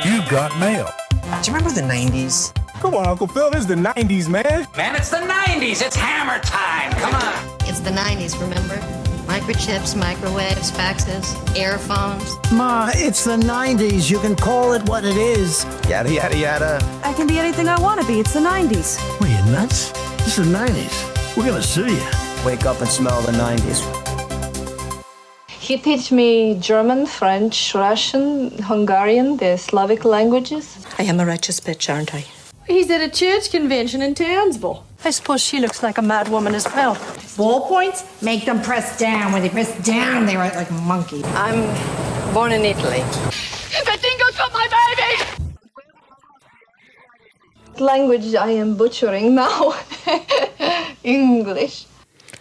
You've got mail. Do you remember the 90s? Come on, Uncle Phil, this is the 90s, man. Man, it's the 90s. It's hammer time. Come on. It's the 90s, remember? Microchips, microwaves, faxes, earphones. Ma, it's the 90s. You can call it what it is. Yada, yada, yada. I can be anything I want to be. It's the 90s. What, are you nuts? This is the 90s. We're gonna sue you. Wake up and smell the 90s. He teach me German, French, Russian, Hungarian, the Slavic languages. I am a righteous bitch, aren't I? He's at a church convention in Townsville. I suppose she looks like a mad woman as well. Ballpoints make them press down. When they press down, they write like a monkey. I'm born in Italy. The dingoes got my baby! Language I am butchering now. English.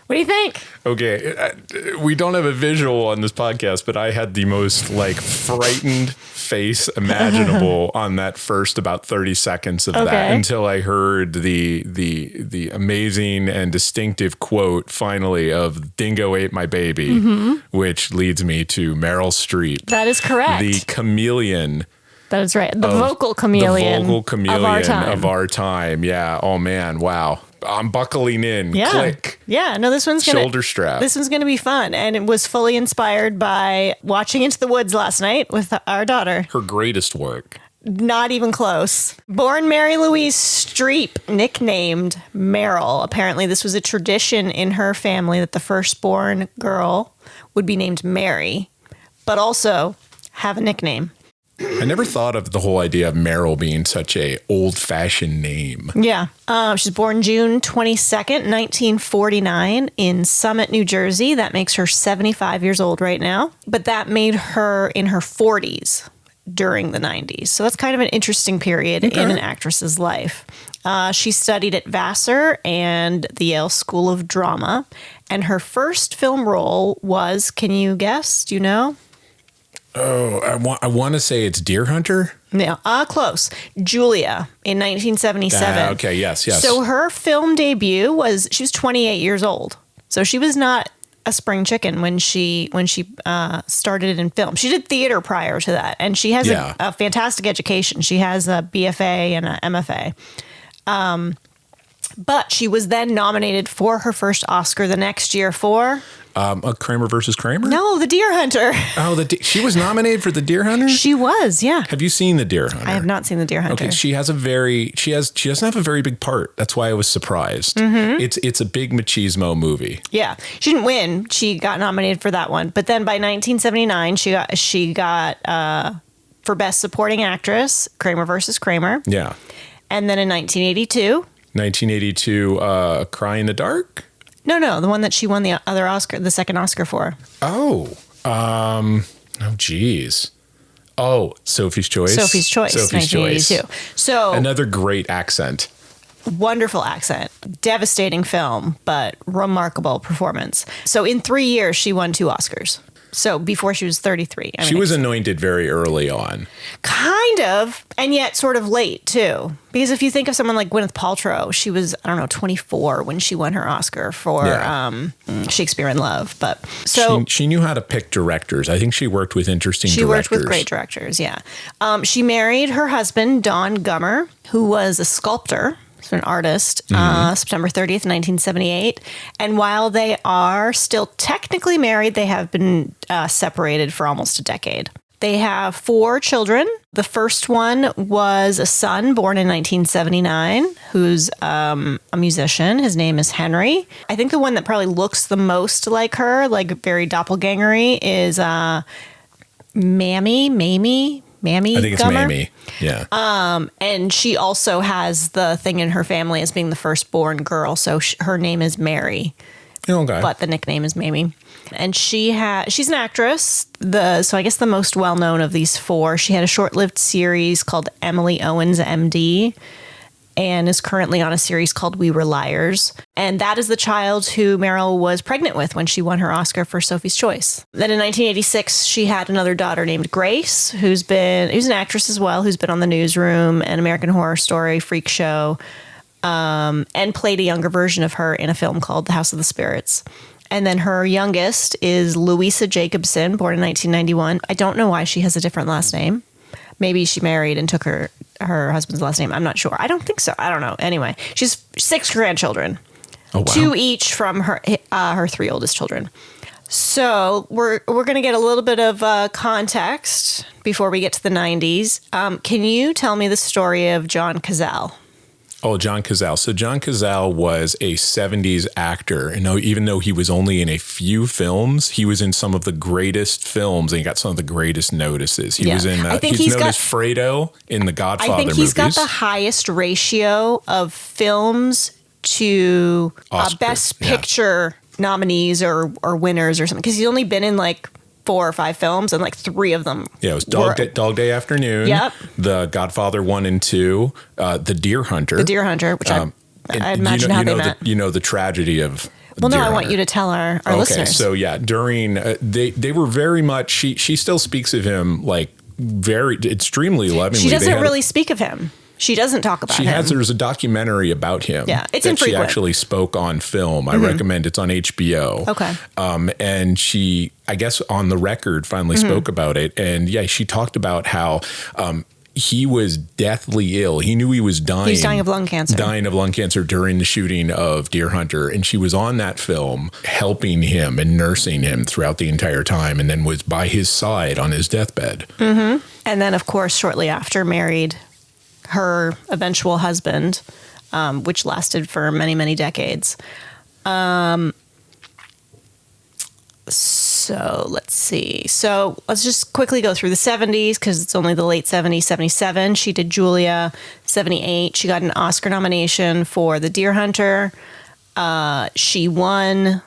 What do you think? Okay, we don't have a visual on this podcast, but I had the most frightened face imaginable on that first about 30 seconds of that until I heard the amazing and distinctive quote finally of "Dingo ate my baby," which leads me to Meryl Streep. That is correct. The chameleon. That is right. The vocal chameleon. The vocal chameleon of our time. Yeah. Oh man. Wow. I'm buckling in. Yeah. Click. Yeah. No, this one's gonna shoulder strap. This one's gonna be fun, and it was fully inspired by watching Into the Woods last night with our daughter. Her greatest work. Not even close. Born Mary Louise Streep, nicknamed Meryl. Apparently, this was a tradition in her family that the firstborn girl would be named Mary, but also have a nickname. I never thought of the whole idea of Meryl being such a old-fashioned name. Yeah. She's born June 22nd, 1949 in Summit, New Jersey. That makes her 75 years old right now. But that made her in her 40s during the 90s. So that's kind of an interesting period in an actress's life. She studied at Vassar and the Yale School of Drama. And her first film role was, can you guess? Do you know? Oh, I want to say it's Deer Hunter. No, close. Julia in 1977. Okay, yes. So her film debut she was 28 years old. So she was not a spring chicken when she started in film. She did theater prior to that, and she has a fantastic education. She has a BFA and a MFA. But she was then nominated for her first Oscar the next year for... a Kramer versus Kramer? No, The Deer Hunter. Oh, she was nominated for The Deer Hunter? She was, yeah. Have you seen The Deer Hunter? I have not seen The Deer Hunter. Okay, she doesn't have a very big part. That's why I was surprised. Mm-hmm. It's a big machismo movie. Yeah. She didn't win. She got nominated for that one. But then by 1979, she got for Best Supporting Actress, Kramer versus Kramer. Yeah. And then in 1982... 1982, Cry in the Dark? No, the one that she won the other Oscar, the second Oscar for. Geez. Oh, Sophie's Choice. Sophie's Choice, 1982. So another great accent. Wonderful accent. Devastating film, but remarkable performance. So in 3 years, she won 2 Oscars. So before she was 33. She was anointed very early on. Kind of, and yet sort of late too. Because if you think of someone like Gwyneth Paltrow, she was, 24 when she won her Oscar for Shakespeare in Love. But so she knew how to pick directors. I think she worked with interesting directors. She worked with great directors, yeah. She married her husband, Don Gummer, who was a sculptor. An artist, September 30th, 1978. And while they are still technically married, they have been separated for almost a decade. They have 4 children. The first one was a son born in 1979 who's a musician. His name is Henry. I think the one that probably looks the most like her, like very doppelganger-y, is Mamie. I think it's Gummer. Mamie. Yeah. And she also has the thing in her family as being the firstborn girl. So her name is Mary. Okay. But the nickname is Mamie. And she's an actress. So I guess the most well-known of these 4. She had a short-lived series called Emily Owens, MD, and is currently on a series called We Were Liars. And that is the child who Meryl was pregnant with when she won her Oscar for Sophie's Choice. Then in 1986, she had another daughter named Grace, who's an actress as well, who's been on The Newsroom and American Horror Story, Freak Show, and played a younger version of her in a film called The House of the Spirits. And then her youngest is Louisa Jacobson, born in 1991. I don't know why she has a different last name, Maybe she married and took her husband's last name. I'm not sure. I don't think so. I don't know. Anyway, she's 6 grandchildren. Oh, wow. 2 each from her 3 oldest children. So we're going to get a little bit of context before we get to the 90s. Can you tell me the story of John Cazale? Oh, John Cazale. So John Cazale was a 70s actor. And even though he was only in a few films, he was in some of the greatest films and he got some of the greatest notices. He was in, he's known as Fredo in the Godfather movies. I think he's got the highest ratio of films to Best Picture nominees or winners or something. Because he's only been in like 4 or 5 films and like 3 of them. Yeah, it was Dog Day Afternoon. Yep. The Godfather 1 and 2. The Deer Hunter. The Deer Hunter, which I imagine how they met. The tragedy of Well, no, Deer I Hunter. want you to tell our listeners. So yeah, during they were very much. She still speaks of him like very extremely lovingly. She doesn't really speak of him. She doesn't talk about him. There's a documentary about him. Yeah, it's that infrequent. She actually spoke on film. I recommend it's on HBO. Okay. And she, I guess, on the record, finally spoke about it. And yeah, she talked about how he was deathly ill. He knew he was dying. He's dying of lung cancer. Dying of lung cancer during the shooting of Deer Hunter. And she was on that film helping him and nursing him throughout the entire time and then was by his side on his deathbed. Mm-hmm. And then, of course, shortly after married her eventual husband, which lasted for many, many decades. So let's see. So let's just quickly go through the 70s because it's only the late 70s, 77. She did Julia, 78. She got an Oscar nomination for The Deer Hunter. She won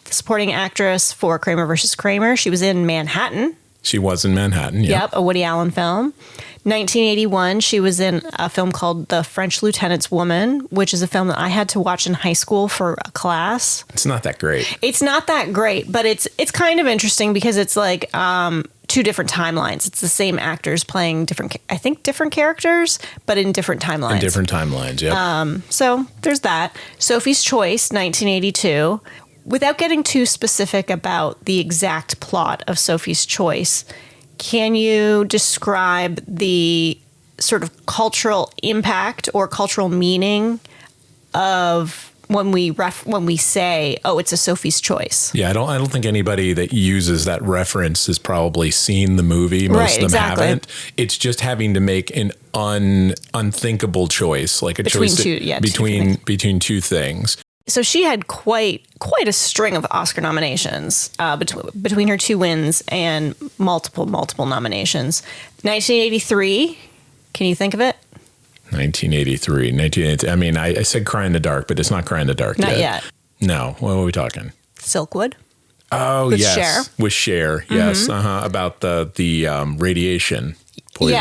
the supporting actress for Kramer versus Kramer. She was in Manhattan. She was in Manhattan, yeah. Yep, a Woody Allen film. 1981, she was in a film called The French Lieutenant's Woman, which is a film that I had to watch in high school for a class. It's not that great. It's not that great, but it's kind of interesting because it's like 2 different timelines. It's the same actors playing different characters, but in different timelines. In different timelines, yeah. So there's that. Sophie's Choice, 1982. Without getting too specific about the exact plot of Sophie's Choice, can you describe the sort of cultural impact or cultural meaning of when we say, "Oh, it's a Sophie's Choice"? Yeah, I don't think anybody that uses that reference has probably seen the movie. Most of them haven't. It's just having to make an unthinkable choice, like a choice between 2 things. So she had quite a string of Oscar nominations between her 2 wins and multiple nominations. 1983, can you think of it? 1983. I mean, I said Cry in the Dark, but it's not Cry in the Dark Not yet. No. What are we talking? Silkwood. Oh, with yes. Cher. With Cher, yes. About the radiation.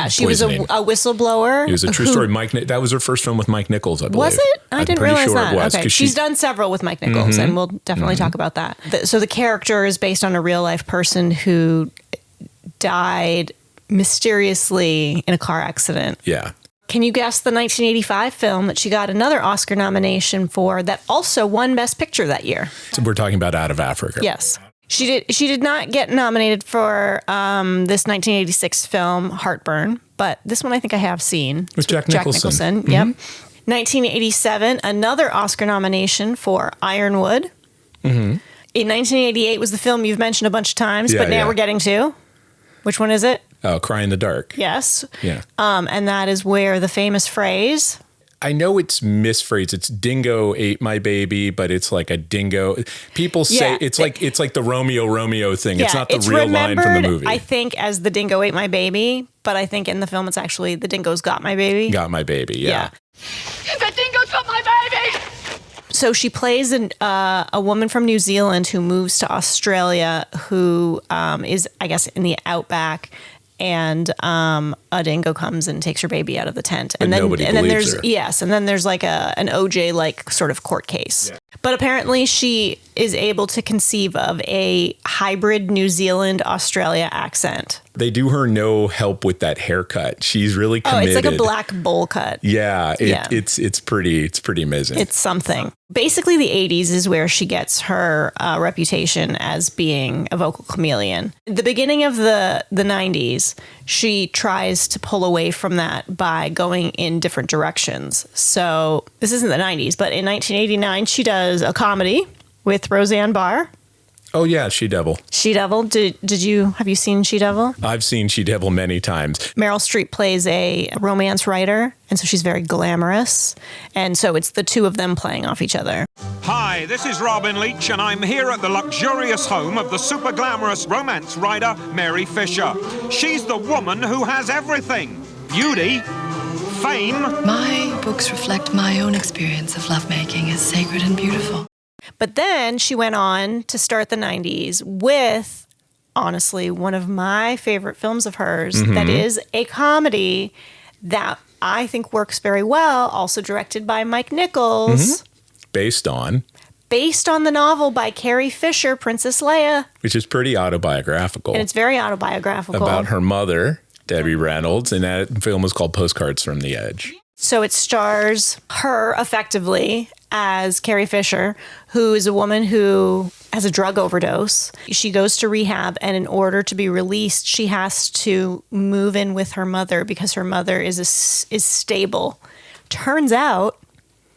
She was a whistleblower. It was a true story. That was her first film with Mike Nichols, I believe. Was it? I didn't realize that. It was, okay, she's done several with Mike Nichols, and we'll definitely talk about that. So the character is based on a real life person who died mysteriously in a car accident. Yeah. Can you guess the 1985 film that she got another Oscar nomination for that also won Best Picture that year? So we're talking about Out of Africa. Yes. She did not get nominated for this 1986 film, Heartburn, but this one I think I have seen. With Jack Nicholson. Yep. 1987, another Oscar nomination for Ironwood. Mm-hmm. In 1988 was the film you've mentioned a bunch of times, but now we're getting to. Which one is it? Oh, Cry in the Dark. Yes. Yeah. And that is where the famous phrase... I know it's misphrased. It's dingo ate my baby, but it's like a dingo. People say it's like the Romeo thing. It's not the real line from the movie. I think as the dingo ate my baby, but I think in the film it's actually the dingo's got my baby. Got my baby, yeah. The dingo's got my baby! So she plays a woman from New Zealand who moves to Australia who is, I guess, in the outback. And a dingo comes and takes her baby out of the tent, and then nobody believes there's her. Yes, and then there's like an OJ like sort of court case. But apparently she is able to conceive of a hybrid New Zealand-Australia accent. They do her no help with that haircut. She's really committed. Oh, it's like a black bowl cut. Yeah, it's pretty amazing. It's something. Basically, the 80s is where she gets her reputation as being a vocal chameleon. The beginning of the 90s, she tries to pull away from that by going in different directions. So this isn't the 90s, but in 1989, she does a comedy with Roseanne Barr. Oh yeah, She-Devil. She-Devil. Have you seen She-Devil? I've seen She-Devil many times. Meryl Streep plays a romance writer, and so she's very glamorous. And so it's the two of them playing off each other. Hi, this is Robin Leach, and I'm here at the luxurious home of the super glamorous romance writer, Mary Fisher. She's the woman who has everything. Beauty, fame. My books reflect my own experience of lovemaking as sacred and beautiful. But then she went on to start the 90s with, honestly, one of my favorite films of hers that is a comedy that I think works very well, also directed by Mike Nichols. Based on the novel by Carrie Fisher, Princess Leia. Which is pretty autobiographical. And it's very autobiographical. About her mother, Debbie Reynolds, and that film was called Postcards from the Edge. So it stars her effectively as Carrie Fisher, who is a woman who has a drug overdose. She goes to rehab, and in order to be released, she has to move in with her mother because her mother is stable. Turns out...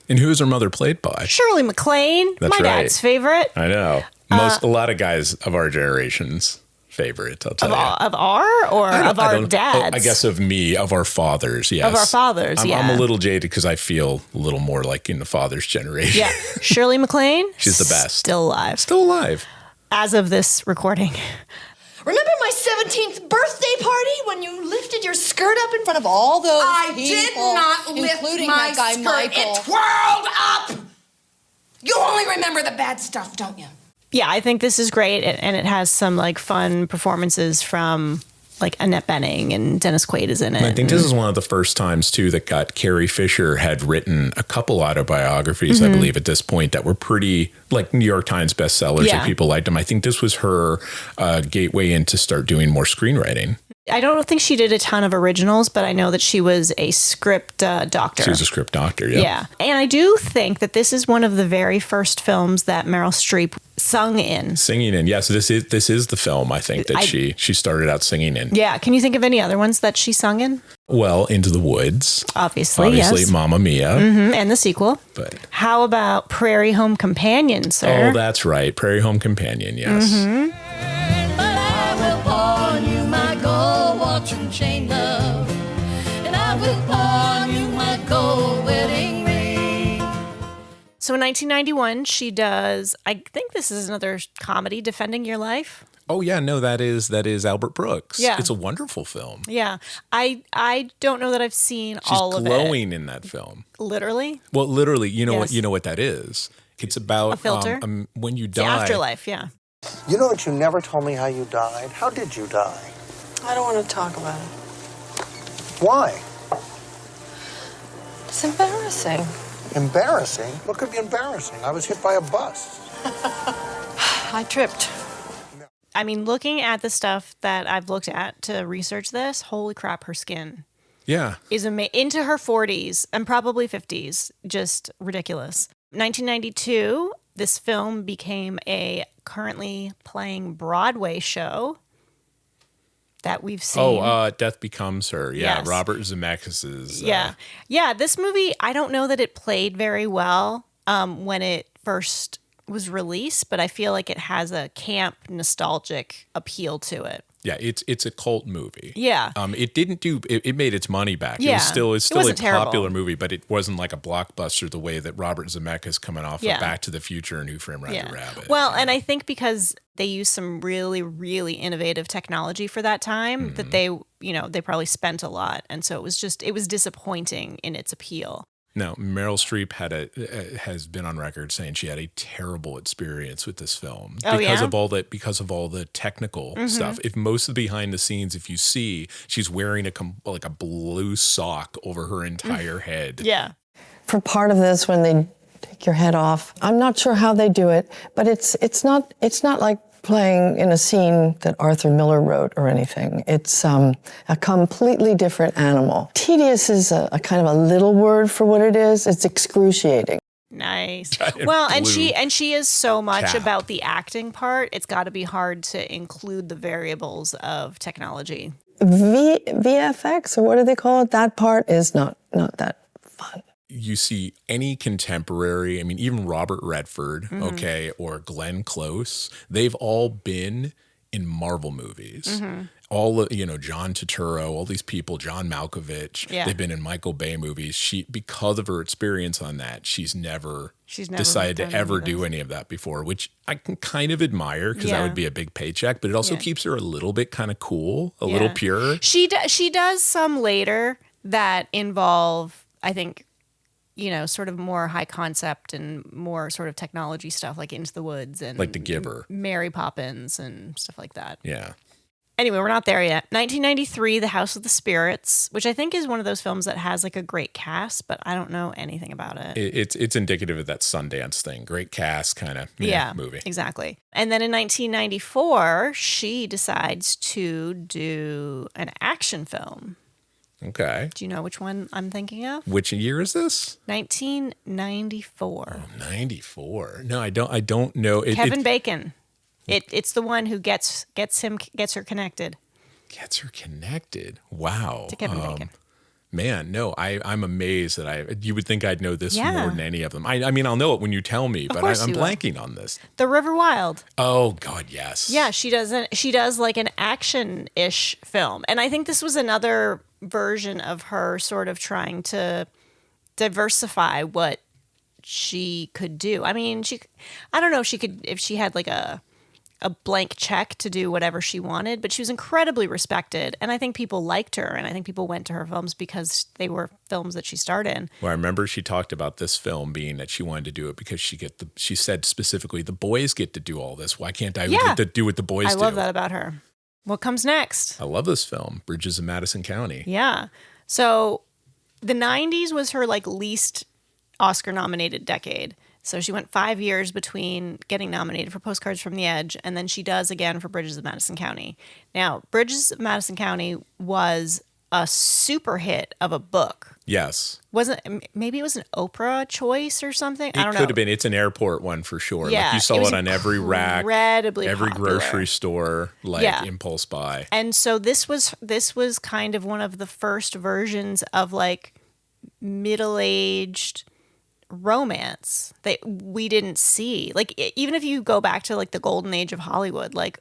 And who is her mother played by? Shirley MacLaine, my dad's favorite. I know. A lot of guys of our generation's favorite, I'll tell you. Of our dads? I guess of me, of our fathers, yes. Of our fathers, I'm a little jaded because I feel a little more like in the father's generation. Yeah. Shirley MacLaine? She's the best. Still alive. Still alive. As of this recording. Remember my 17th birthday party when you lifted your skirt up in front of all those people? I did not lift including my that guy, skirt. Michael. It twirled up. You only remember the bad stuff, don't you? Yeah, I think this is great, and it has some like fun performances from like Annette Bening, and Dennis Quaid is in it. And I think this is one of the first times too that Carrie Fisher had written a couple autobiographies, I believe, at this point that were pretty like New York Times bestsellers. Yeah. And people liked them. I think this was her gateway into start doing more screenwriting. I don't think she did a ton of originals, but I know that she was a script doctor. She was a script doctor, yeah. Yeah. And I do think that this is one of the very first films that Meryl Streep sung in. Singing in. Yes, this is the film, I think, that she started out singing in. Yeah. Can you think of any other ones that she sung in? Well, Into the Woods. Obviously, yes. Mamma Mia. And the sequel. But how about Prairie Home Companion, sir? Oh, that's right. Prairie Home Companion, yes. Chain love, and I will pawn you my gold wedding ring. So in 1991, she does, I think this is another comedy, Defending Your Life. Oh yeah, no, that is Albert Brooks. Yeah. It's a wonderful film. Yeah. I don't know that I've seen She's all of it. She's glowing in that film. Literally? Well, literally, you know what that is. It's about a filter? When you die. The afterlife, yeah. You know that you never told me how you died? How did you die? I don't want to talk about it. Why? It's embarrassing. Embarrassing? What could be embarrassing? I was hit by a bus. I tripped. I mean, looking at the stuff that I've looked at to research this, holy crap, her skin. Yeah. Is into her 40s and probably 50s. Just ridiculous. 1992, this film became a currently playing Broadway show that we've seen. Oh, Death Becomes Her. Yeah, Yes. Robert Zemeckis's. Yeah, this movie, I don't know that it played very well when it first was released, but I feel like it has a camp, nostalgic appeal to it. Yeah, it's a cult movie. Yeah. It didn't do it made its money back. Yeah. It was still a wasn't terrible. popular movie, but it wasn't like a blockbuster the way that Robert Zemeckis coming off Yeah. of Back to the Future and Who Framed Roger Rabbit. Well, and I think because they used some really, really innovative technology for that time that they probably spent a lot. And so it was disappointing in its appeal. Now, Meryl Streep has been on record saying she had a terrible experience with this film because of all the technical stuff. If most of the behind the scenes, if you see, she's wearing like a blue sock over her entire head. Yeah. For part of this, when they take your head off. I'm not sure how they do it, but it's not like playing in a scene that Arthur Miller wrote or anything. It's a completely different animal. Tedious is a kind of a little word for what it is. It's excruciating. Nice. Well, and she is so much about the acting part. It's got to be hard to include the variables of technology. VFX, or what do they call it? That part is not that fun. You see any contemporary, I mean, even Robert Redford, okay, or Glenn Close, they've all been in Marvel movies. All of, John Turturro, all these people, John Malkovich, they've been in Michael Bay movies. Because of her experience on that, she's never decided to ever do any of that before, which I can kind of admire because that would be a big paycheck, but it also keeps her a little bit kind of cool, a little pure. She does some later that involve, I think, sort of more high concept and more sort of technology stuff, like Into the Woods and like The Giver, Mary Poppins and stuff like that. Yeah. Anyway, we're not there yet. 1993, The House of the Spirits, which I think is one of those films that has like a great cast, but I don't know anything about it. It's indicative of that Sundance thing. Great cast kind of movie. Exactly. And then in 1994, she decides to do an action film. Okay. Do you know which one I'm thinking of? Which year is this? 1994. Oh, 94. No, I don't know. Kevin Bacon. It's the one who gets her connected. Gets her connected. Wow. To Kevin Bacon. Man, no, I'm amazed that you would think I'd know this more than any of them. I mean, I'll know it when you tell me, but I'm blanking on this. The River Wild. Oh God, yes. Yeah, she does like an action-ish film. And I think this was another version of her sort of trying to diversify what she could do. I mean, I don't know if she had like a blank check to do whatever she wanted, but she was incredibly respected. And I think people liked her. And I think people went to her films because they were films that she starred in. Well, I remember she talked about this film being that she wanted to do it because she said specifically, the boys get to do all this. Why can't I do what the boys do? I love that about her. What comes next? I love this film, Bridges of Madison County. Yeah. So the 90s was her like least Oscar nominated decade. So she went 5 years between getting nominated for Postcards from the Edge, and then she does again for Bridges of Madison County. Now, Bridges of Madison County was a super hit of a book. Yes. Maybe it was an Oprah choice or something? I don't know. It could have been. It's an airport one for sure. Yeah, like you saw it on every rack, every popular. Grocery store, impulse buy. And so this was kind of one of the first versions of like middle-aged romance that we didn't see. Like even if you go back to like the golden age of Hollywood, like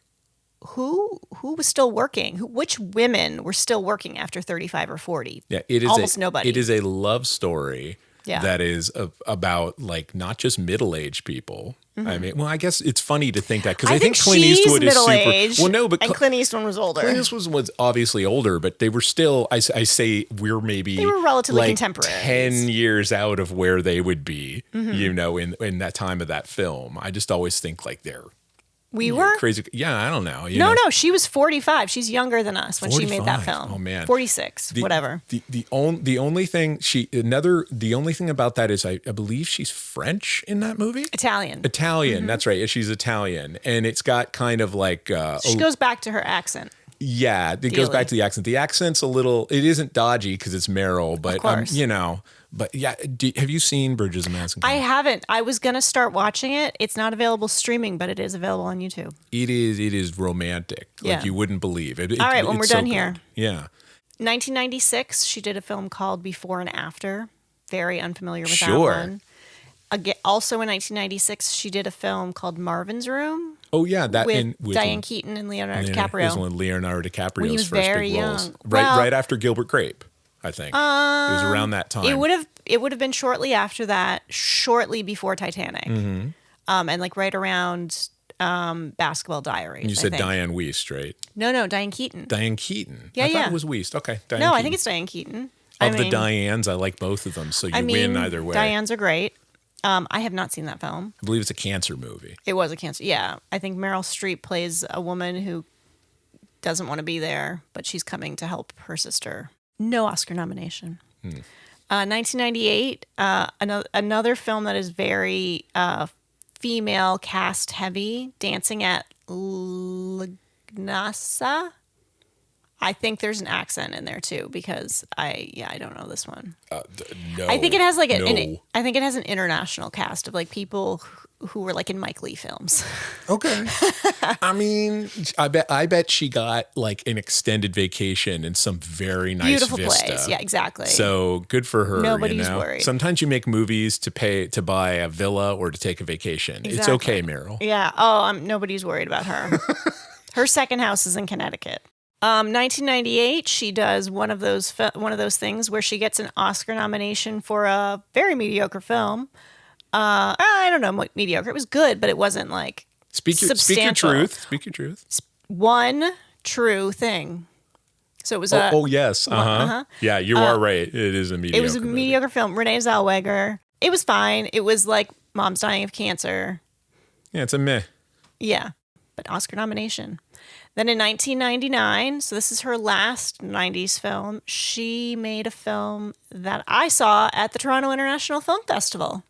who was still working? Which women were still working after 35 or 40? Yeah, it is almost nobody. It is a love story that is about like not just middle-aged people. Mm-hmm. I mean, well, I guess it's funny to think that because I think Clint Eastwood is middle-aged. Well, no, but and Clint Eastwood was older. Clint Eastwood was obviously older, but they were still. I say they were relatively like contemporary, 10 years out of where they would be. Mm-hmm. In that time of that film. I just always think like they're. We were crazy. Yeah, I don't know. No, she was 45. She's younger than us when 45. She made that film. Oh man, 46, whatever. The only thing about that is I believe she's French in that movie. Italian. Mm-hmm. That's right. She's Italian, and it's got kind of like she goes back to her accent. Yeah, it goes back to the accent. The accent's a little. It isn't dodgy because it's Meryl, but But yeah, have you seen Bridges of Madison County? I haven't. I was gonna start watching it. It's not available streaming, but it is available on YouTube. It is romantic, like you wouldn't believe. All right, when we're done here. Yeah. 1996, she did a film called Before and After. Very unfamiliar with that one. Again, also in 1996, she did a film called Marvin's Room. Oh yeah, that with Diane Keaton and Leonardo DiCaprio. It was one of Leonardo DiCaprio's when he was first very big young. roles. Right after Gilbert Grape. I think it was around that time. It would have been shortly after that, shortly before Titanic, and like right around Basketball Diaries. You said Diane Wiest, right? No, Diane Keaton. Diane Keaton. Yeah, I thought it was Wiest. Okay, Diane no, Keaton. I think it's Diane Keaton. The Dianes, I like both of them, so you win either way. Dianes are great. I have not seen that film. I believe it's a cancer movie. It was a cancer. Yeah, I think Meryl Streep plays a woman who doesn't want to be there, but she's coming to help her sister. No Oscar nomination. 1998, another film that is very female cast heavy, Dancing at Lugnasa. I think there's an accent in there too because I don't know this one. No, I think it has like I think it has an international cast of like people who were like in Mike Leigh films. Okay. I mean, I bet she got like an extended vacation in some very nice Beautiful vista. place. Yeah, exactly. So good for her. Nobody's worried. Sometimes you make movies to buy a villa or to take a vacation. Exactly. It's okay, Meryl. Yeah. Oh, nobody's worried about her. Her second house is in Connecticut. 1998, she does one of those things where she gets an Oscar nomination for a very mediocre film. I don't know, mediocre. It was good, but it wasn't like substantial. Speak your truth. Speak your truth. One true thing. So it was yes. Yeah, you are right. It is a mediocre. It was a mediocre film. Renee Zellweger. It was fine. It was like mom's dying of cancer. Yeah, it's a meh. Yeah, but Oscar nomination. Then in 1999, so this is her last 90s film, she made a film that I saw at the Toronto International Film Festival.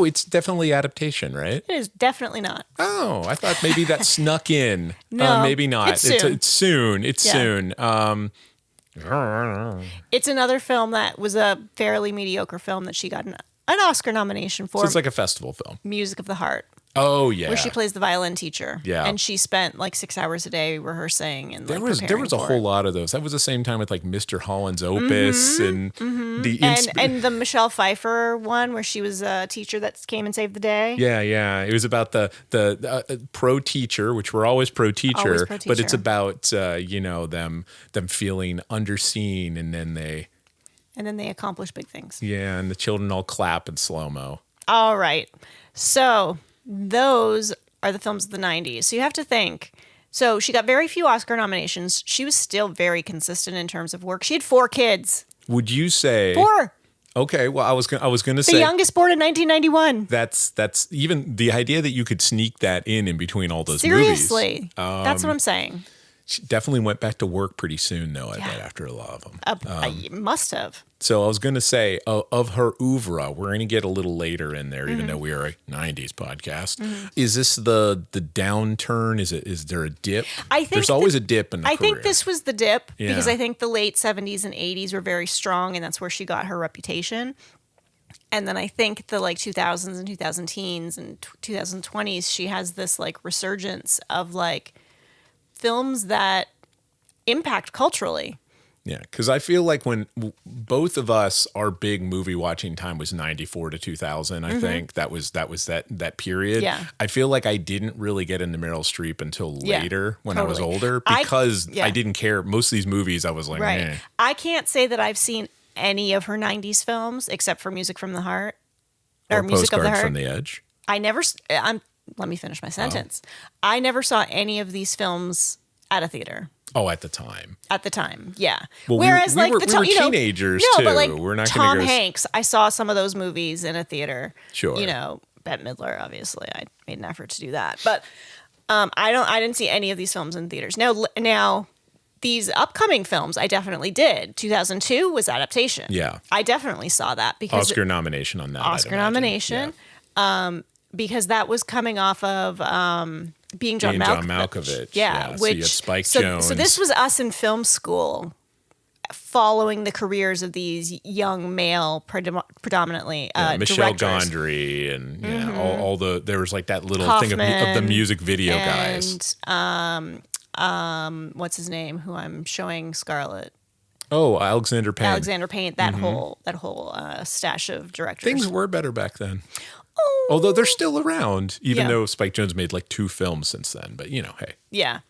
It's definitely adaptation, right? It is definitely not. Oh, I thought maybe that snuck in. No, maybe not. It's soon. It's soon. It's another film that was a fairly mediocre film that she got an Oscar nomination for. So it's like a festival film. Music of the Heart. Oh yeah, where she plays the violin teacher. Yeah, and she spent like 6 hours a day rehearsing and there was a whole lot of those. That was the same time with like Mr. Holland's Opus and the Michelle Pfeiffer one where she was a teacher that came and saved the day. Yeah. It was about the pro teacher, which we're always pro teacher, but it's about them feeling underseen and then they accomplish big things. Yeah, and the children all clap in slow-mo. All right, so. Those are the films of the 90s. So you have to think. So she got very few Oscar nominations. She was still very consistent in terms of work. She had 4 kids. Would you say 4? Okay, well I was going to say the youngest born in 1991. That's even the idea that you could sneak that in between all those Seriously, movies. that's what I'm saying. She definitely went back to work pretty soon, though. I bet after a lot of them. Must have. So I was going to say of her oeuvre, we're going to get a little later in there, even though we are a '90s podcast. Mm-hmm. Is this the downturn? Is there a dip? I think there's always a dip in the career. I think this was the dip because I think the late '70s and '80s were very strong, and that's where she got her reputation. And then I think the like 2000s and 2010s and 2020s, she has this like resurgence of like films that impact culturally. Yeah, because I feel like when both of us, our big movie watching time was 94 to 2000, I think that was that period. Yeah. I feel like I didn't really get into Meryl Streep until later when I was older because I didn't care. Most of these movies I was like, right. I can't say that I've seen any of her 90s films except for Music from the Heart or Music of the Heart. from the Edge. Let me finish my sentence. I never saw any of these films at a theater. Oh, at the time. At the time, yeah. Well, whereas we were teenagers too. But like we're not Tom Hanks, I saw some of those movies in a theater. Sure. Bette Midler, obviously, I made an effort to do that. But I didn't see any of these films in theaters. Now these upcoming films, I definitely did. 2002 was adaptation. Yeah, I definitely saw that because Oscar nomination on that. Oscar nomination, because that was coming off of. Being John Malkovich. Yeah. So you had Spike Jones. So this was us in film school following the careers of these young male, predominantly Michel directors. Gondry and all the, there was like that little Hoffman, thing of the music video guys. What's his name? Who I'm showing Scarlett. Oh, Alexander Payne. Alexander Payne. That whole stash of directors. Things were better back then. Although they're still around, even though Spike Jonze made like 2 films since then. But, hey. Yeah.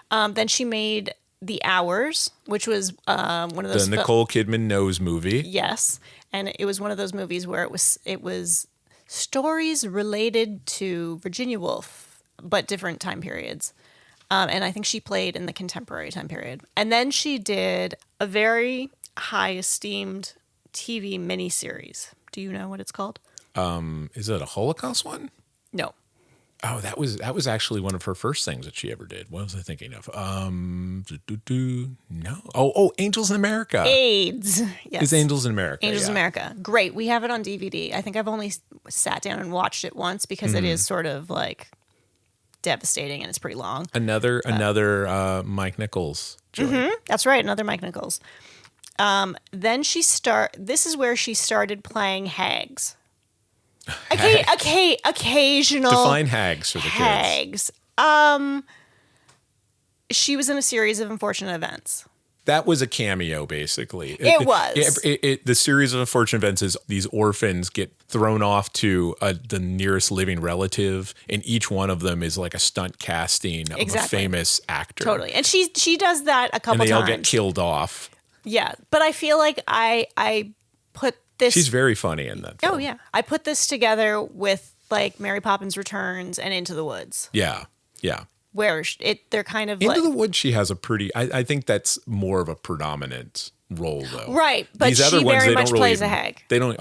Then she made The Hours, which was one of those... The Nicole Kidman Nose movie. Yes. And it was one of those movies where it was stories related to Virginia Woolf, but different time periods. And I think she played in the contemporary time period. And then she did a very high-esteemed TV miniseries. Do you know what it's called? Is it a Holocaust one? No. Oh, that was actually one of her first things that she ever did. What was I thinking of? No. Oh, Angels in America. AIDS. Yes. It's Angels in America. Angels in America. Great. We have it on DVD. I think I've only sat down and watched it once because it is sort of like devastating and it's pretty long. Another Mike Nichols joint. That's right. Another Mike Nichols. Then this is where she started playing hags. Occasional. Define hags for the kids. She was in a series of unfortunate events. That was a cameo, basically. It was. The series of unfortunate events is these orphans get thrown off to the nearest living relative, and each one of them is like a stunt casting of a famous actor. Totally. And she does that a couple times. And they all get killed off. Yeah. But I feel like I put this... She's very funny in that film. Oh, yeah. I put this together with like Mary Poppins Returns and Into the Woods. Yeah. Yeah. Where they're kind of Into the Woods, she has a pretty... I think that's more of a predominant role, though. Right, but these other she ones, very they much don't really, plays a hag. They don't...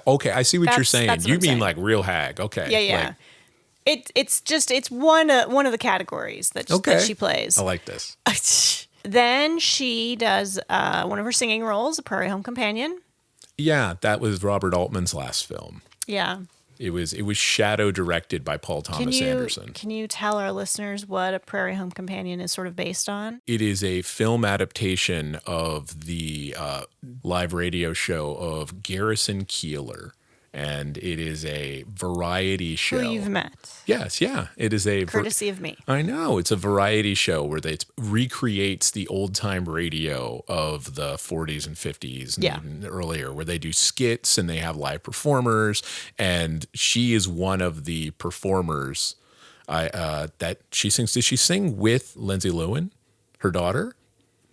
okay, I see what you're saying. That's You what I'm mean saying. like real hag. Okay. Yeah, yeah. It's one of the categories that she plays. I like this. Then she does one of her singing roles, A Prairie Home Companion. Yeah, that was Robert Altman's last film. Yeah. It was shadow directed by Paul Thomas Anderson. Can you tell our listeners what A Prairie Home Companion is sort of based on? It is a film adaptation of the live radio show of Garrison Keillor. And it is a variety show. Who you've met. Yes, yeah. It is a... Courtesy of me. I know. It's a variety show where it recreates the old-time radio of the 40s and 50s and even earlier, where they do skits and they have live performers. And she is one of the performers that she sings. Did she sing with Lindsay Lohan, her daughter?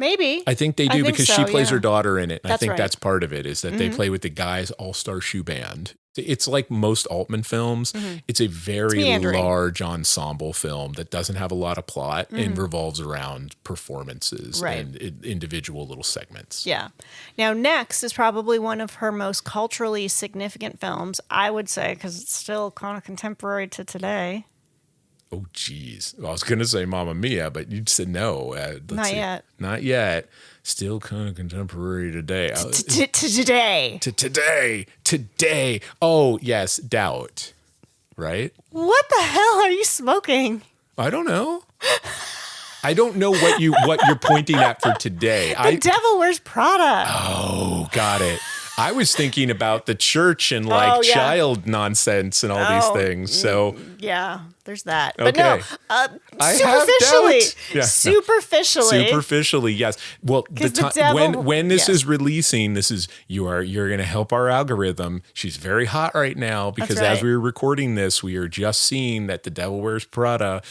Maybe. I think they do because she plays her daughter in it. And I think right. that's part of it is that they play with the Guys All-Star Shoe Band. It's like most Altman films. It's a very large ensemble film that doesn't have a lot of plot and revolves around performances and individual little segments. Yeah. Now, next is probably one of her most culturally significant films, I would say, because it's still kind of contemporary to today. Oh, geez. Well, I was going to say Mamma Mia, but you said no. Not yet. Not yet. Still kind of contemporary today. Today. Today. Oh, yes. Doubt. Right? What the hell are you smoking? I don't know. I don't know what you're pointing at for today. The Devil Wears Prada. Oh, got it. I was thinking about the church and child nonsense and all these things. So yeah, there's that. Okay. But no, superficially, yes. Well, when this is releasing, you're going to help our algorithm. She's very hot right now because as we were recording this, we are just seeing that The Devil Wears Prada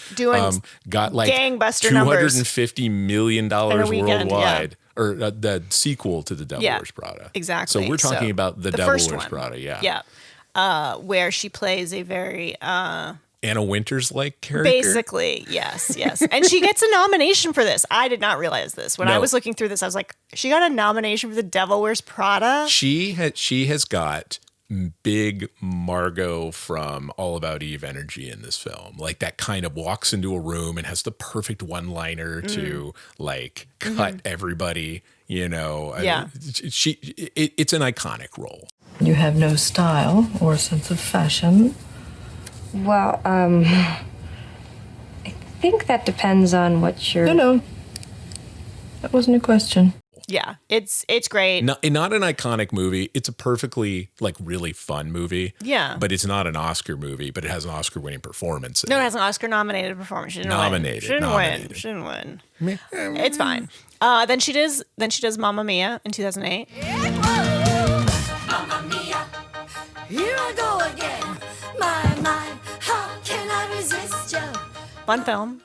got like gangbuster $250 million worldwide. Yeah. Or the sequel to The Devil Wears Prada. Exactly. So we're talking about The Devil Wears Prada, Yeah. Where she plays a very... Anna Winters-like character? Basically, yes. And she gets a nomination for this. I did not realize this. When I was looking through this, I was like, she got a nomination for The Devil Wears Prada? She has got big Margot from All About Eve energy in this film. Like that kind of walks into a room and has the perfect one-liner to like cut everybody, you know. Yeah. It's an iconic role. You have no style or sense of fashion. Well, I think that depends on what you're... No. That wasn't a question. Yeah, it's great. Not an iconic movie. It's a perfectly like really fun movie. Yeah. But it's not an Oscar movie, but it has an Oscar-winning performance. No, it has an Oscar-nominated performance. She didn't win. She didn't win. It's fine. Then she does Mamma Mia in 2008. Mamma Mia, here I go again. My, how can I resist you? Fun film.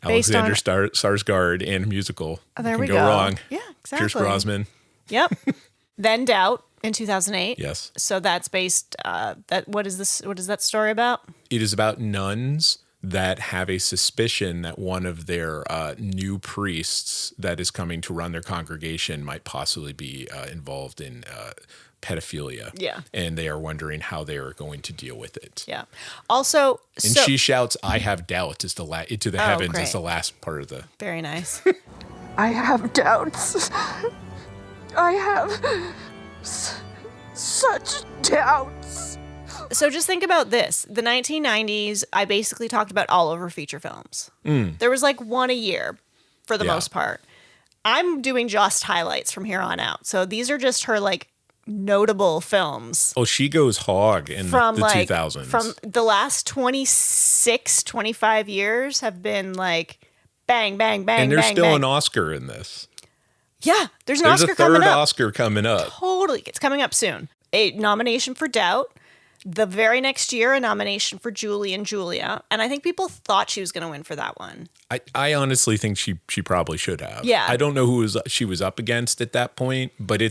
Alexander Skarsgård and a musical. Oh, there can we go go. wrong. Yeah, exactly. Pierce Brosnan. Yep. Then Doubt in 2008. Yes. So that's based. What is this? What is that story about? It is about nuns that have a suspicion that one of their new priests that is coming to run their congregation might possibly be involved in pedophilia. Yeah. And they are wondering how they are going to deal with it. Yeah. Also, and she shouts, "I have doubt," into the heavens great. is the last part of the. Very nice. I have doubts. I have such doubts. So just think about this. The 1990s, I basically talked about all over feature films. There was like one a year for the most part. I'm doing just highlights from here on out. So these are just her like notable films. Oh, she goes hog in the 2000s. From the last 26, 25 years have been like bang, bang, bang, and there's bang, still bang. an Oscar in this. Yeah, there's an Oscar coming up. There's a third Oscar coming up. Totally. It's coming up soon. A nomination for Doubt. The very next year, a nomination for Julie and Julia. And I think people thought she was going to win for that one. I honestly think she probably should have. Yeah. I don't know who she was up against at that point, but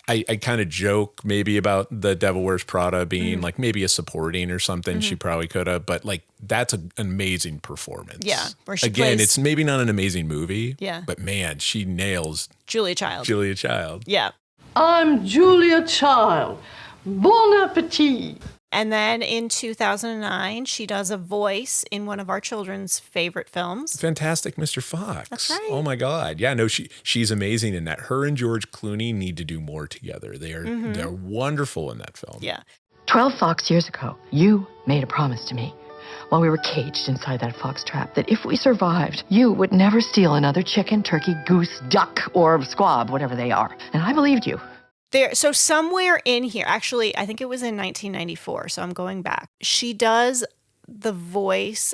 I kind of joke maybe about The Devil Wears Prada being like maybe a supporting or something. She probably could have, but like that's an amazing performance. Yeah. Where she Again, plays, it's maybe not an amazing movie. Yeah. But man, she nails Julia Child. Julia Child. Yeah. I'm Julia Child. Bon appetit. And then in 2009, she does a voice in one of our children's favorite films. Fantastic Mr. Fox. That's right. Oh my God. Yeah, no, she's amazing in that. Her and George Clooney need to do more together. They're wonderful in that film. Yeah. 12 fox years ago, you made a promise to me while we were caged inside that fox trap that if we survived, you would never steal another chicken, turkey, goose, duck, or squab, whatever they are. And I believed you. So somewhere in here, actually, I think it was in 1994, so I'm going back. She does the voice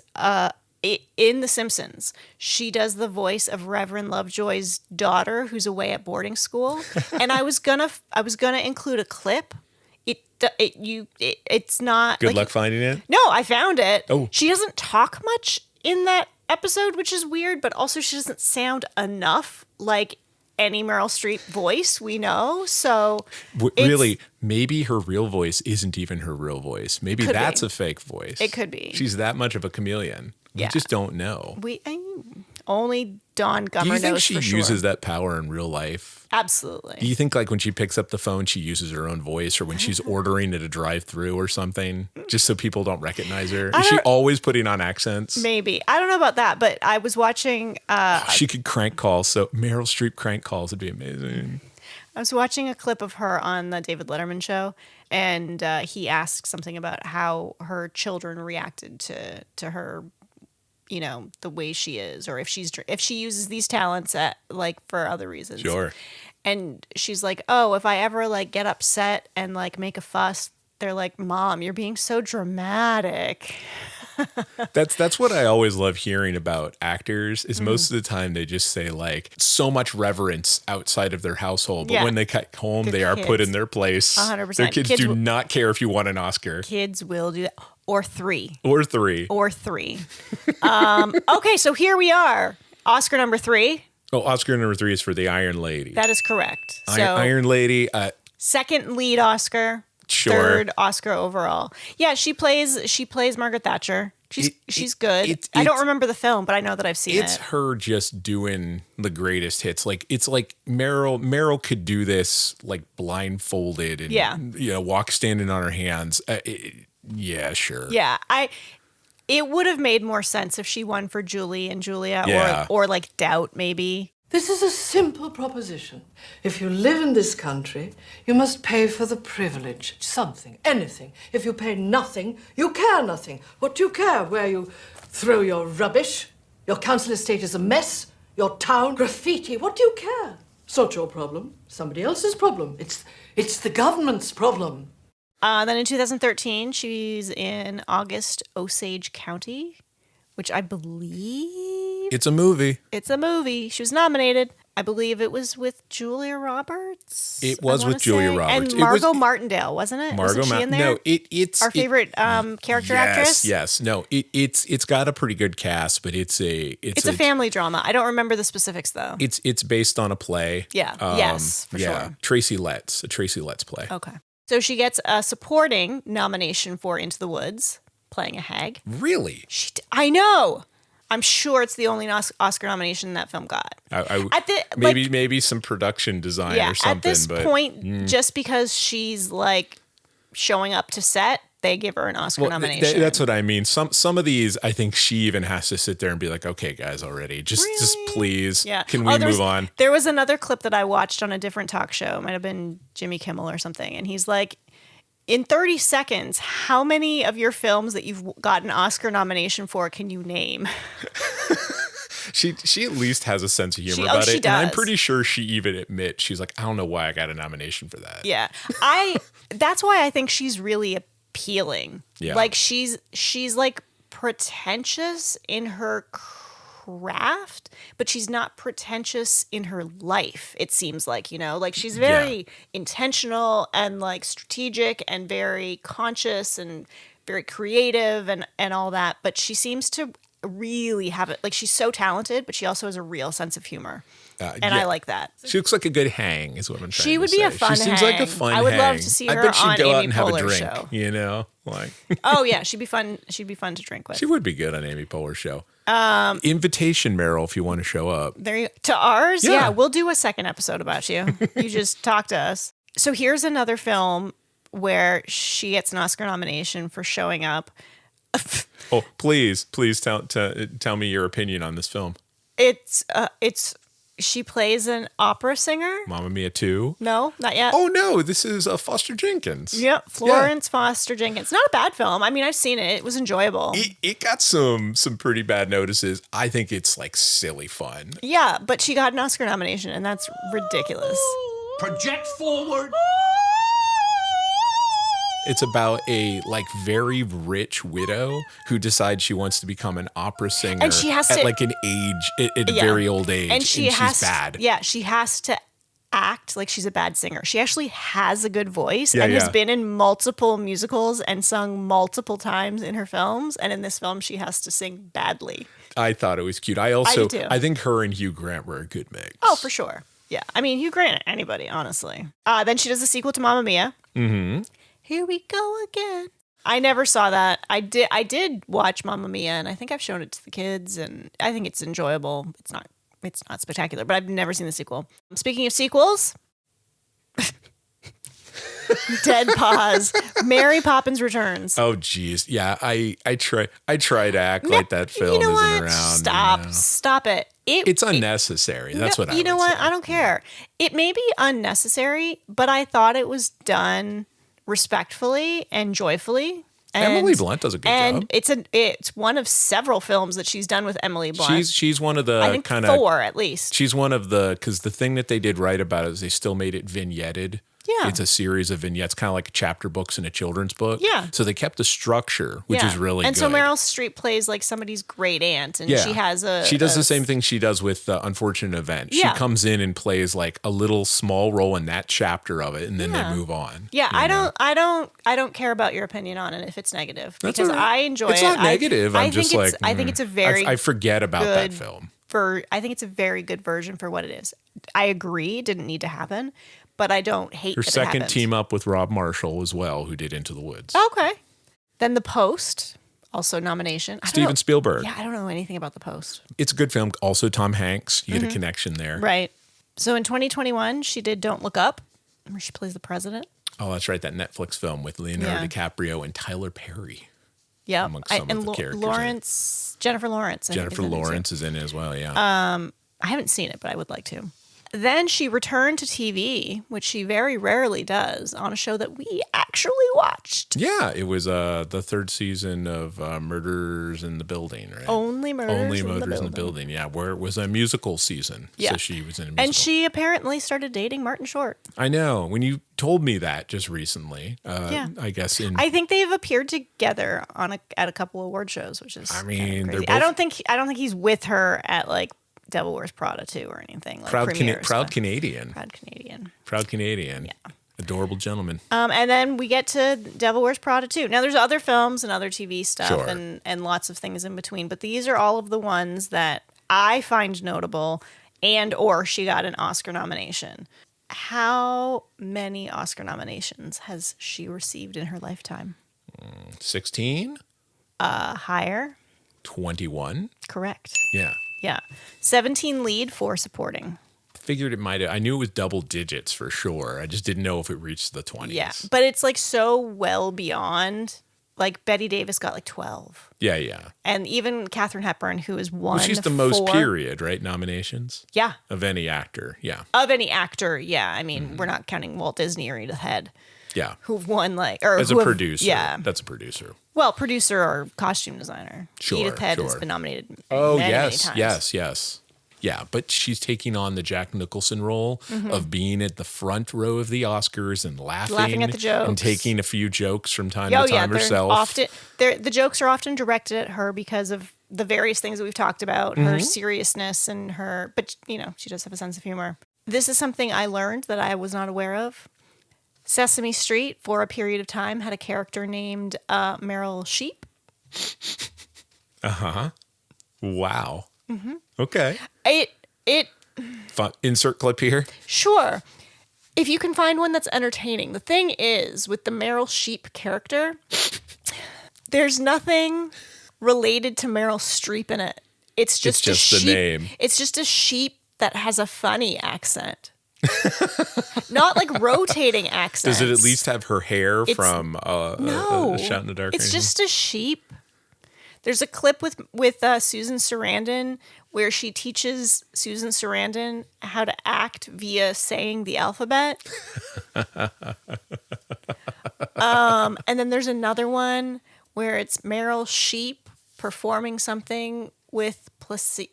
in The Simpsons. She does the voice of Reverend Lovejoy's daughter, who's away at boarding school. And I was gonna include a clip. It's not Good luck finding it. No, I found it. Oh, she doesn't talk much in that episode, which is weird. But also, she doesn't sound enough like any Meryl Streep voice we know. So really, maybe her real voice isn't even her real voice. Maybe that's a fake voice. It could be. She's that much of a chameleon. We just don't know. Only Dawn Gummer knows. Do you think she for sure. uses that power in real life? Absolutely. Do you think like when she picks up the phone, she uses her own voice, or when she's ordering at a drive-through or something, just so people don't recognize her? Is she always putting on accents? Maybe. I don't know about that, but I was watching. She could crank calls. So Meryl Streep crank calls would be amazing. I was watching a clip of her on the David Letterman show, and he asked something about how her children reacted to her, you know, the way she is, or if she uses these talents for other reasons. Sure. And she's like, "Oh, if I ever like get upset and like make a fuss, they're like, Mom, you're being so dramatic." That's what I always love hearing about actors is most of the time they just say like so much reverence outside of their household, but when they come home, they are put in their place. 100%. Their kids do not care if you won an Oscar. Kids will do that. Or three. Okay, So here we are. Oscar number 3. Oh, Oscar number 3 is for The Iron Lady. That is correct. Iron Lady. Second lead Oscar. Sure. Third Oscar overall. Yeah, she plays Margaret Thatcher. She's good. I don't remember the film, but I know that I've seen it. It's her just doing the greatest hits. Like it's like Meryl could do this like blindfolded and walk standing on her hands. Yeah, sure. Yeah, it would have made more sense if she won for Julie and Julia or like Doubt maybe. This is a simple proposition. If you live in this country, you must pay for the privilege. Something, anything. If you pay nothing, you care nothing. What do you care? Where you throw your rubbish? Your council estate is a mess. Your town, graffiti. What do you care? It's not your problem. Somebody else's problem. It's the government's problem. Then in 2013, she's in August Osage County, which I believe... It's a movie. She was nominated. I believe it was with Julia Roberts. It was with Julia Roberts. And Margot Martindale, wasn't it? Wasn't she in there? No, it's... Our favorite character actress? Yes. No, it's got a pretty good cast, but it's a family drama. I don't remember the specifics, though. It's based on a play. Yeah. Yes, for sure. Tracy Letts, a Tracy Letts play. Okay. So she gets a supporting nomination for Into the Woods, playing a hag. Really? I know. I'm sure it's the only Oscar nomination that film got. Maybe some production design or something. At this point, just because she's like showing up to set, they give her an Oscar nomination. That's what I mean. Some of these, I think she even has to sit there and be like, okay, guys, already. Just please. Yeah. Can we move on? There was another clip that I watched on a different talk show. It might have been Jimmy Kimmel or something. And he's like, in 30 seconds, how many of your films that you've got an Oscar nomination for can you name? She at least has a sense of humor about it. Does. And I'm pretty sure she even admits, she's like, I don't know why I got a nomination for that. Yeah. That's why I think she's really appealing. Yeah. Like she's like pretentious in her craft, but she's not pretentious in her life. It seems like, like she's very intentional and like strategic and very conscious and very creative and all that. But she seems to really have it. Like she's so talented, but she also has a real sense of humor. I like that. She looks like a good hang, is what I'm trying to say. She would be a fun hang. She seems like a fun hang. I would love to see her I bet she'd on go out Amy and have a Poehler's drink, show. Like. Oh yeah, she'd be fun. She'd be fun to drink with. She would be good on Amy Poehler's show. Invitation, Meryl, if you want to show up. To ours? Yeah. Yeah, we'll do a second episode about you. You just talk to us. So here's another film where she gets an Oscar nomination for showing up. Oh, please tell me your opinion on this film. She plays an opera singer. Mamma Mia 2? No, not yet. Oh no, this is Foster Jenkins. Yep, Florence Foster Jenkins. Not a bad film. I mean, I've seen it. It was enjoyable. It got some pretty bad notices. I think it's like silly fun. Yeah, but she got an Oscar nomination, and that's ridiculous. Project forward. It's about a like very rich widow who decides she wants to become an opera singer and she has at to, like an age, at a very old age, and she's bad. Yeah, she has to act like she's a bad singer. She actually has a good voice and has been in multiple musicals and sung multiple times in her films. And in this film, she has to sing badly. I thought it was cute. I think her and Hugh Grant were a good mix. Oh, for sure. Yeah, I mean Hugh Grant, anybody, honestly. Then she does a sequel to Mamma Mia. Mm-hmm. Here we go again. I never saw that. I did watch Mamma Mia, and I think I've shown it to the kids, and I think it's enjoyable. It's not spectacular, but I've never seen the sequel. Speaking of sequels, dead pause. Mary Poppins Returns. Oh geez, yeah. I try to act like that film isn't around. Stop it. It's unnecessary. That's what I. You know what? I don't care. It may be unnecessary, but I thought it was done respectfully and joyfully. And, Emily Blunt does a good job. And it's one of several films that she's done with Emily Blunt. She's one of the I think kind of 4 at least. She's one of the, because the thing that they did right about it is they still made it vignetted. Yeah. It's a series of vignettes, kind of like chapter books in a children's book. Yeah. So they kept the structure, which is really good. And so Meryl Streep plays like somebody's great aunt, and she has She does the same thing she does with Unfortunate Event. Yeah. She comes in and plays like a little small role in that chapter of it, and then they move on. Yeah, I don't care about your opinion on it if it's negative, because I enjoy it. It's not negative. I think it's a very I forget about that film. I think it's a very good version for what it is. I agree, it didn't need to happen. But I don't hate her that second it happened. team up with Rob Marshall as well, who did Into the Woods. Okay. Then The Post, also nomination. Steven Spielberg. Yeah, I don't know anything about The Post. It's a good film. Also Tom Hanks. You get a connection there. Right. So in 2021, she did Don't Look Up, where she plays the president. Oh, that's right. That Netflix film with Leonardo DiCaprio and Tyler Perry. Yeah. Amongst some of the characters. Jennifer Lawrence. Jennifer Lawrence is in it as well, yeah. I haven't seen it, but I would like to. Then she returned to TV, which she very rarely does, on a show that we actually watched. Yeah, it was the 3rd season of Murders in the Building, right? Only Murders in the Building. Yeah, where it was a musical season. Yeah. So she was in a musical. And she apparently started dating Martin Short. I know. When you told me that just recently, I guess I think they've appeared together at a couple of award shows, which is crazy. they're both, I don't think he's with her at like Devil Wears Prada 2 or anything. Like proud Canadian. Proud Canadian. Proud Canadian. Yeah. Adorable gentleman. And then we get to Devil Wears Prada 2. Now there's other films and other TV stuff and lots of things in between, but these are all of the ones that I find notable or she got an Oscar nomination. How many Oscar nominations has she received in her lifetime? 16? Higher. 21. Correct. Yeah. Yeah. 17 lead, 4 supporting. Figured it might have. I knew it was double digits for sure. I just didn't know if it reached the 20s. Yeah. But it's like so well beyond. Like Betty Davis got like 12. Yeah. And even Katharine Hepburn, who is one. Well, she's the most period, right? Nominations? Yeah. Of any actor. Yeah. Of any actor. Yeah. I mean, we're not counting Walt Disney or Edith Head. Yeah. Who've won like. Or as a producer. Yeah. That's a producer. Well, producer or costume designer. Sure. Edith Head has been nominated many times. Yes. Yeah, but she's taking on the Jack Nicholson role of being at the front row of the Oscars and laughing at the jokes. and taking a few jokes from time to time herself. The jokes are often directed at her because of the various things that we've talked about, her seriousness and her, but you know, she does have a sense of humor. This is something I learned that I was not aware of. Sesame Street, for a period of time, had a character named Meryl Streep. Wow. Okay. It Fun. Insert clip here. Sure. If you can find one that's entertaining. The thing is, with the Meryl Streep character, there's nothing related to Meryl Streep in it. It's just the sheep. name. It's just a sheep that has a funny accent. Not like rotating accents. Does it at least have her hair from no, Shot in the Dark? It's just a sheep. There's a clip with Susan Sarandon where she teaches Susan Sarandon how to act via saying the alphabet. And then there's another one where it's Meryl Streep performing something with Flasco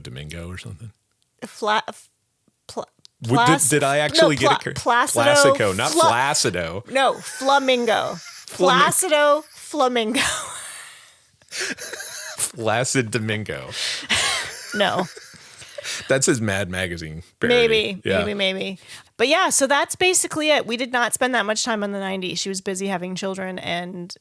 Domingo or something. Did I actually get it correct? Placido, not Flacido. No, Flamingo. Placido Flamingo. Flaccid Domingo. No. That's his Mad Magazine parody. Maybe. But yeah, so that's basically it. We did not spend that much time on the 90s. She was busy having children and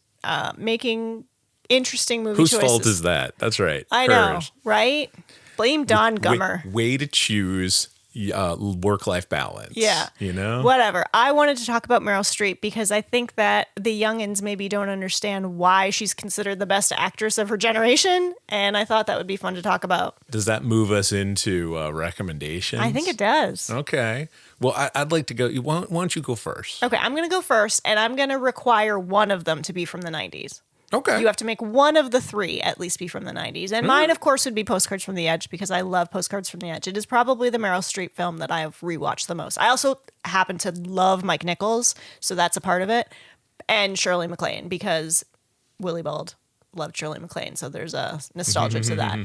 making interesting movie choices. Whose fault is that? That's right. I know, right? Blame Don Gummer. Way to choose work-life balance. Yeah. You know? Whatever. I wanted to talk about Meryl Streep because I think that the youngins maybe don't understand why she's considered the best actress of her generation, and I thought that would be fun to talk about. Does that move us into recommendations? I think it does. Okay. Well, I'd like to go. Why don't you go first? Okay, I'm going to go first, and I'm going to require one of them to be from the 90s. Okay. You have to make one of the three at least be from the 90s. And mine, of course, would be Postcards from the Edge because I love Postcards from the Edge. It is probably the Meryl Streep film that I have rewatched the most. I also happen to love Mike Nichols, so that's a part of it. And Shirley MacLaine because Willie Bald loved Shirley MacLaine, so there's a nostalgia to that.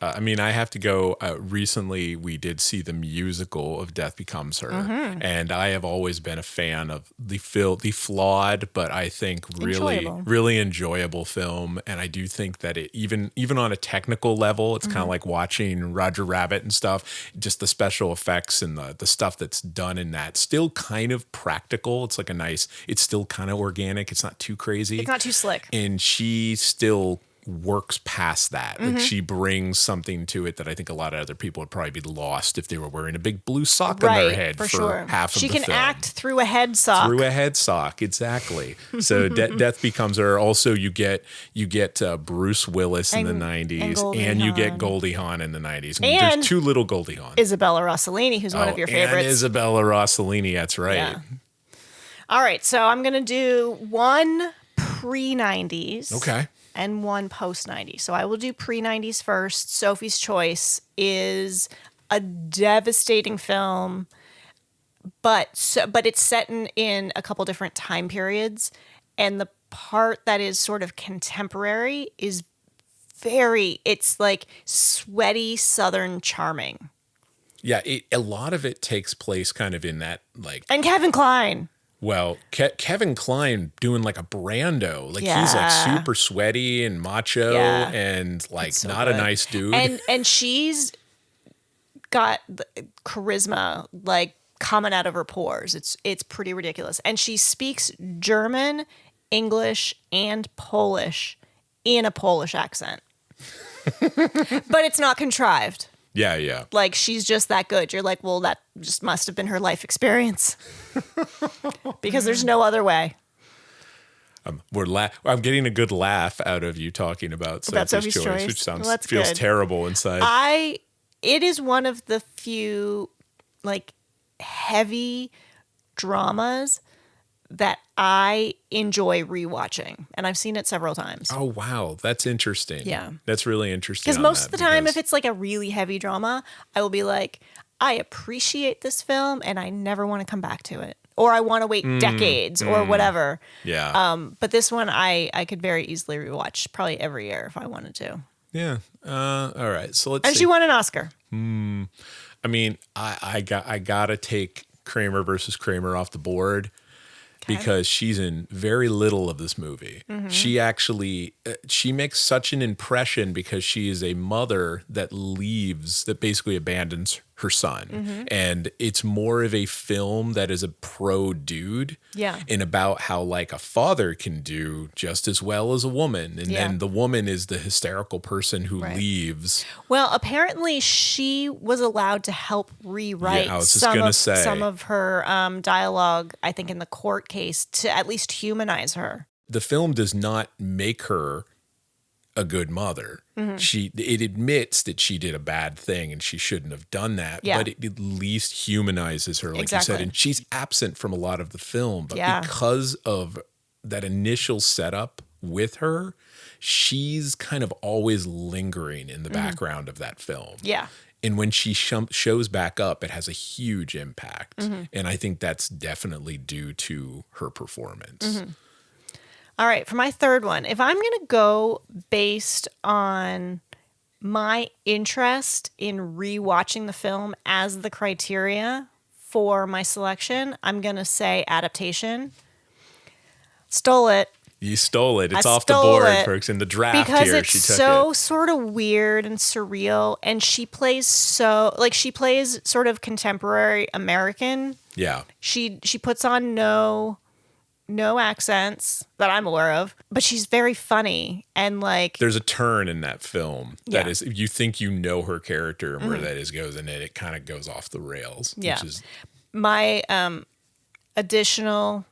I mean, I have to go. Recently, we did see the musical of Death Becomes Her, and I have always been a fan of the flawed, but I think really enjoyable film. And I do think that it even on a technical level, it's kind of like watching Roger Rabbit and stuff. Just the special effects and the stuff that's done in that still kind of practical. It's like it's still kind of organic. It's not too crazy. It's not too slick. And she still works past that. Like she brings something to it that I think a lot of other people would probably be lost if they were wearing a big blue sock on their head for half of the film. She can act through a head sock. Through a head sock, exactly. So Death Becomes Her. Also, you get Bruce Willis in the 90s, and you get Goldie Hawn in the 90s. And there's too little Goldie Hawn. Isabella Rossellini, who's one of your favorites. And Isabella Rossellini, that's right. Yeah. All right, so I'm going to do one pre-90s. Okay. And one post-90s. So I will do pre-90s first. Sophie's Choice is a devastating film, but it's set in a couple different time periods. And the part that is sort of contemporary is it's like sweaty Southern charming. Yeah, a lot of it takes place kind of in that like... And Kevin Kline. Well, Kevin Kline doing like a Brando. Like he's like super sweaty and macho and like not a nice dude. And she's got the charisma like coming out of her pores. It's pretty ridiculous. And she speaks German, English, and Polish in a Polish accent. But it's not contrived. Yeah. Like, she's just that good. You're like, well, that just must have been her life experience. Because there's no other way. I'm getting a good laugh out of you talking about Sophie's Choice, which feels good. Terrible inside. It is one of the few like heavy dramas that I enjoy rewatching, and I've seen it several times. Oh wow, that's interesting. Yeah, that's really interesting. Because most of the time, if it's like a really heavy drama, I will be like, I appreciate this film, and I never want to come back to it. Or I want to wait decades or whatever. Yeah. But this one I could very easily rewatch probably every year if I wanted to. Yeah. All right. So let's. And she won an Oscar. I mean, I gotta take Kramer versus Kramer off the board because she's in very little of this movie. Mm-hmm. She actually she makes such an impression because she is a mother that basically abandons her son. Mm-hmm. And it's more of a film that is a pro dude. Yeah. And about how like a father can do just as well as a woman. And then the woman is the hysterical person who leaves. Well, apparently she was allowed to help rewrite some of her dialogue, I think, in the court case to at least humanize her. The film does not make her a good mother. Mm-hmm. It admits that she did a bad thing and she shouldn't have done that, but it at least humanizes her, like you said. And she's absent from a lot of the film, but because of that initial setup with her, she's kind of always lingering in the background of that film. Yeah. And when she shows back up, it has a huge impact. Mm-hmm. And I think that's definitely due to her performance. Mm-hmm. All right, for my third one, if I'm going to go based on my interest in rewatching the film as the criteria for my selection, I'm going to say adaptation. Stole it. You stole it. It's off the board, folks. In the draft because here, it's she took so it. Sort of weird and surreal, and she plays sort of contemporary American. Yeah. She puts on no accents that I'm aware of, but she's very funny and like there's a turn in that film that is you think you know her character and where that is goes, and then it kind of goes off the rails. Yeah. Which is my additional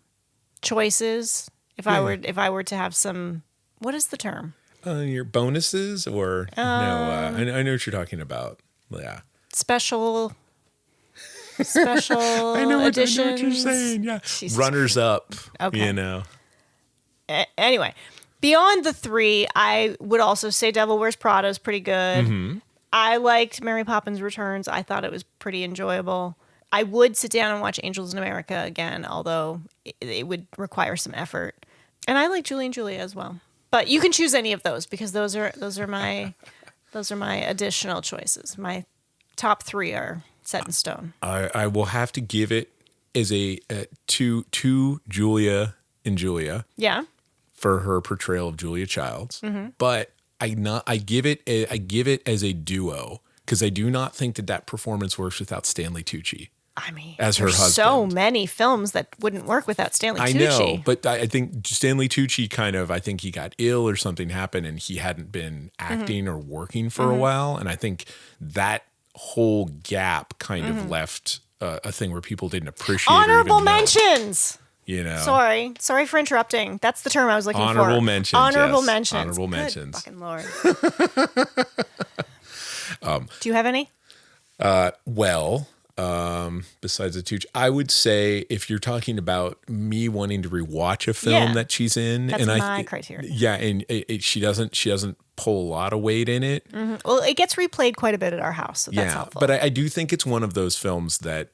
choices. If I were to have some, what is the term? Your bonuses or no? I know what you're talking about. Yeah. Special I know what you're saying. Yeah. Jesus Runners up. Okay. You know. Anyway, beyond the three, I would also say Devil Wears Prada is pretty good. Mm-hmm. I liked Mary Poppins Returns. I thought it was pretty enjoyable. I would sit down and watch Angels in America again, although it would require some effort. And I like Julie and Julia as well. But you can choose any of those because those are my additional choices. My top three are set in stone. I will have to give it as a to Julia and Julia. Yeah. For her portrayal of Julia Childs, Mm-hmm. but I give it as a duo because I do not think that performance works without Stanley Tucci. I mean, as her husband. So many films that wouldn't work without Stanley Tucci. I know, but I think Stanley Tucci I think he got ill or something happened and he hadn't been acting or working for a while. And I think that whole gap kind of left a thing where people didn't appreciate honorable mentions. You know, sorry for interrupting. That's the term I was looking honorable for. Mentions. Honorable Yes. mentions. Honorable Good mentions. Fucking Lord. Do you have any? Besides the Tucci, I would say if you're talking about me wanting to rewatch a film that she's in, that's and my criteria. Yeah, and she doesn't pull a lot of weight in it. Mm-hmm. Well, it gets replayed quite a bit at our house, so that's helpful. But I do think it's one of those films that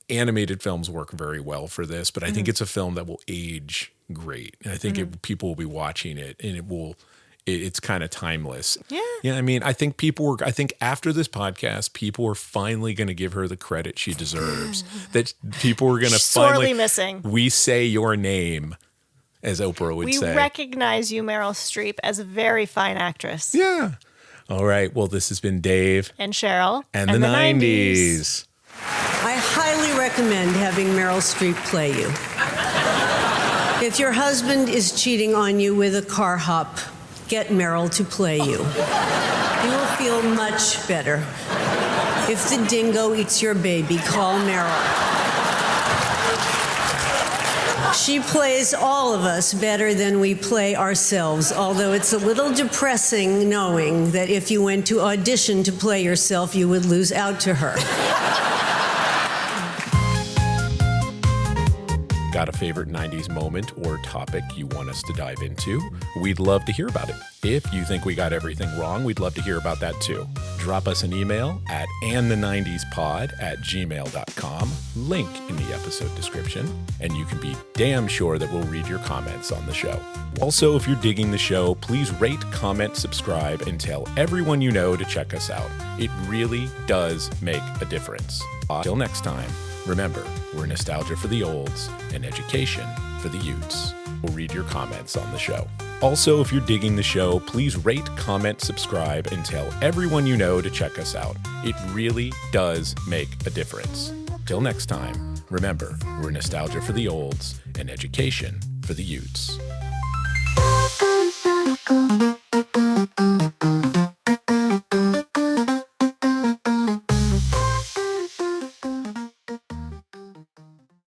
animated films work very well for this. But I think it's a film that will age great, and I think people will be watching it, and it will. It's kind of timeless. Yeah. Yeah. I mean, I think after this podcast, people are finally going to give her the credit she deserves. That people are going to sorely missing. We say your name, as Oprah would say. We recognize you, Meryl Streep, as a very fine actress. Yeah. All right. Well, this has been Dave and Cheryl and the 90s. I highly recommend having Meryl Streep play you. If your husband is cheating on you with a car hop, get Meryl to play you. You will feel much better. If the dingo eats your baby, call Meryl. She plays all of us better than we play ourselves, although it's a little depressing knowing that if you went to audition to play yourself, you would lose out to her. Got a favorite 90s moment or topic you want us to dive into? We'd love to hear about it. If you think we got everything wrong, we'd love to hear about that too. Drop us an email at andthe90spod@gmail.com, link in the episode description, and you can be damn sure that we'll read your comments on the show. Also, if you're digging the show, please rate, comment, subscribe, and tell everyone you know to check us out. It really does make a difference. Till next time, remember, we're nostalgia for the olds and education for the youths. We'll read your comments on the show. Also, if you're digging the show, please rate, comment, subscribe, and tell everyone you know to check us out. It really does make a difference. Till next time, remember, we're nostalgia for the olds and education for the youths.